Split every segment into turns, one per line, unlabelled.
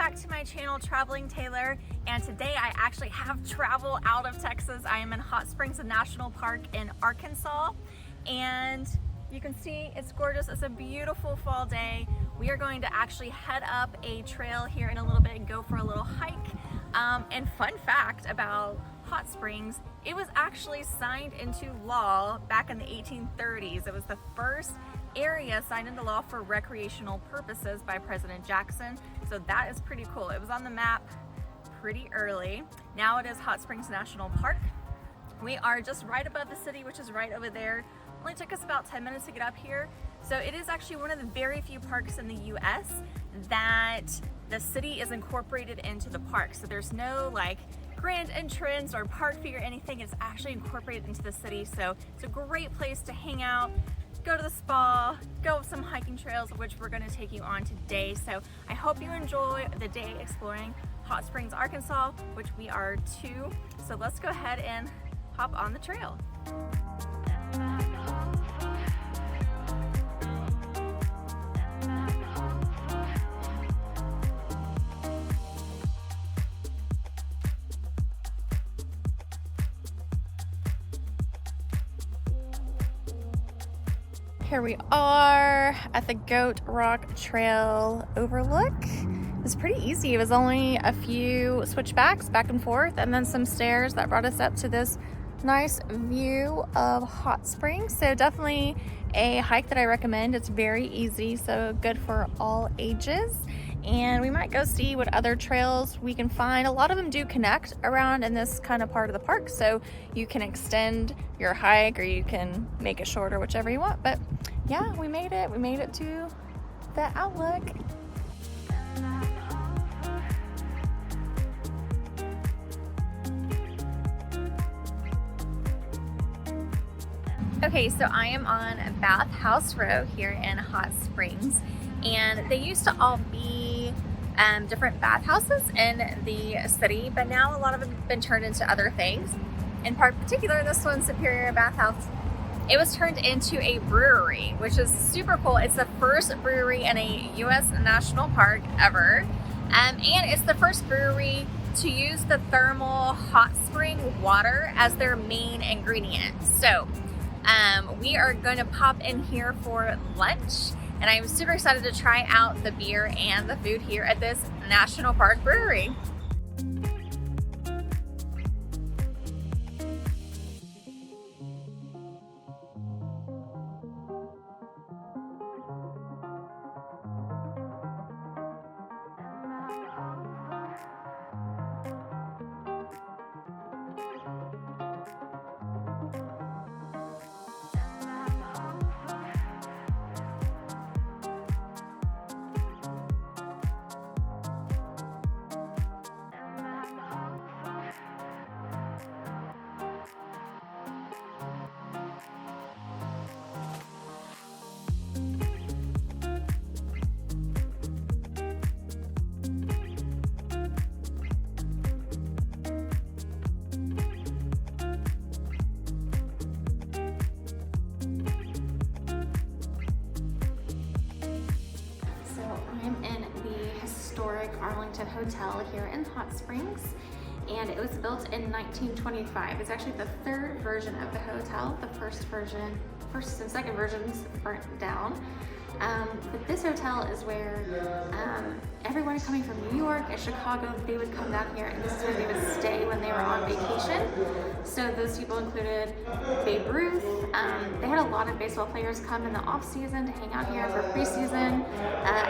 back to my channel, Traveling Taylor, and today I actually have travel out of Texas. I am in Hot Springs National Park in Arkansas, and you can see it's gorgeous. It's a beautiful fall day. We are going to actually head up a trail here in a little bit and go for a little hike. And fun fact about Hot Springs, it was actually signed into law back in the 1830s. It was the first area signed into law for recreational purposes by President Jackson. So that is pretty cool. It was on the map pretty early. Now it is Hot Springs National Park. We are just right above the city, which is right over there. Only took us about 10 minutes to get up here. So it is actually one of the very few parks in the US that the city is incorporated into the park. So there's no like grand entrance or park fee or anything. It's actually incorporated into the city. So it's a great place to hang out, go to the spa, go some hiking trails, which we're gonna take you on today. So I hope you enjoy the day exploring Hot Springs, Arkansas, which we are too. So let's go ahead and hop on the trail. Here we are at the Goat Rock Trail overlook. It was pretty easy. It was only a few switchbacks back and forth and then some stairs that brought us up to this nice view of Hot Springs. So definitely a hike that I recommend. It's very easy, so good for all ages. And we might go see what other trails we can find. A lot of them do connect around in this kind of part of the park, so you can extend your hike or you can make it shorter, whichever you want. But yeah, we made it. We made it to the outlook. Okay, so I am on Bath House Row here in Hot Springs, and they used to all be different bathhouses in the city, but now a lot of them have been turned into other things. In particular, this one, Superior Bathhouse, it was turned into a brewery, which is super cool. It's the first brewery in a U.S. national park ever, and it's the first brewery to use the thermal hot spring water as their main ingredient. So we are going to pop in here for lunch, and I'm super excited to try out the beer and the food here at this National Park Brewery. Arlington Hotel here in Hot Springs, and it was built in 1925. It's actually the third version of the hotel. The first and second versions burnt down. But this hotel is where everyone coming from New York and Chicago, they would come down here, and this is where they would stay when they were on vacation. So those people included Babe Ruth. They had a lot of baseball players come in the off season to hang out here for preseason.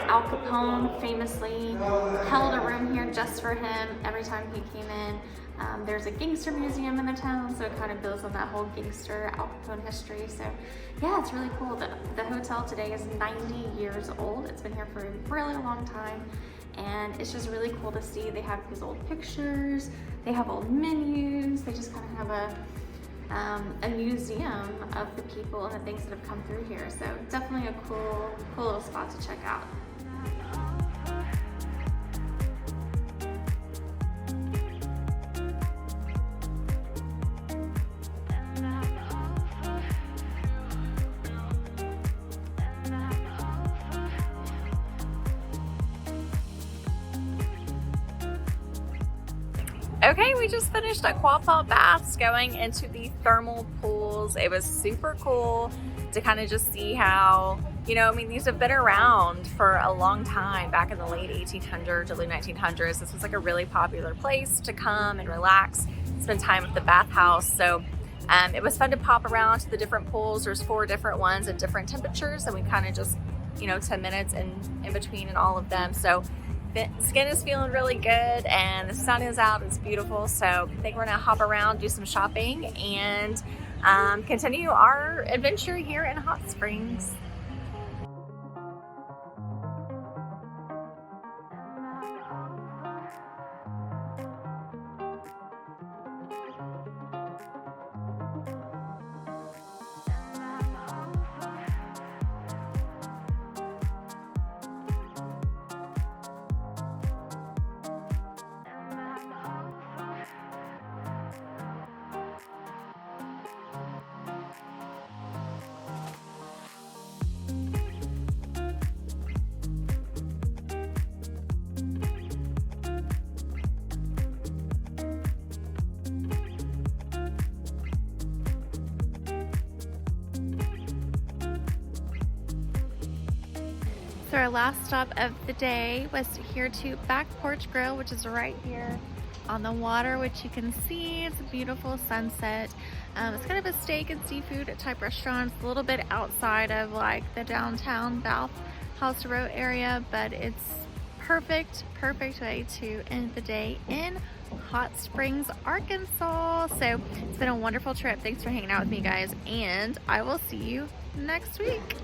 Al Capone famously held a room here just for him every time he came in. There's a gangster museum in the town, so it kind of builds on that whole gangster Al Capone history. So yeah, it's really cool. The hotel today is 90 years old. It's been here for a really long time, and it's just really cool to see. They have these old pictures, they have old menus, they just kind of have a museum of the people and the things that have come through here. So definitely a cool little spot to check out. Okay, we just finished aquapot baths going into the thermal pools. It was super cool to kind of just see how, you know, I mean, these have been around for a long time, back in the late 1800s, early 1900s. This was like a really popular place to come and relax, spend time at the bathhouse. So it was fun to pop around to the different pools. There's 4 different ones at different temperatures, and we kind of just, you know, 10 minutes in between in all of them. So the skin is feeling really good and the sun is out. It's beautiful. So I think we're gonna hop around, do some shopping, and continue our adventure here in Hot Springs. So our last stop of the day was here to Back Porch Grill, which is right here on the water, which you can see. It's a beautiful sunset. It's kind of a steak and seafood type restaurant. It's a little bit outside of like the downtown Bathhouse Row area, but it's perfect way to end the day in Hot Springs, Arkansas. So it's been a wonderful trip. Thanks for hanging out with me, guys, and I will see you next week.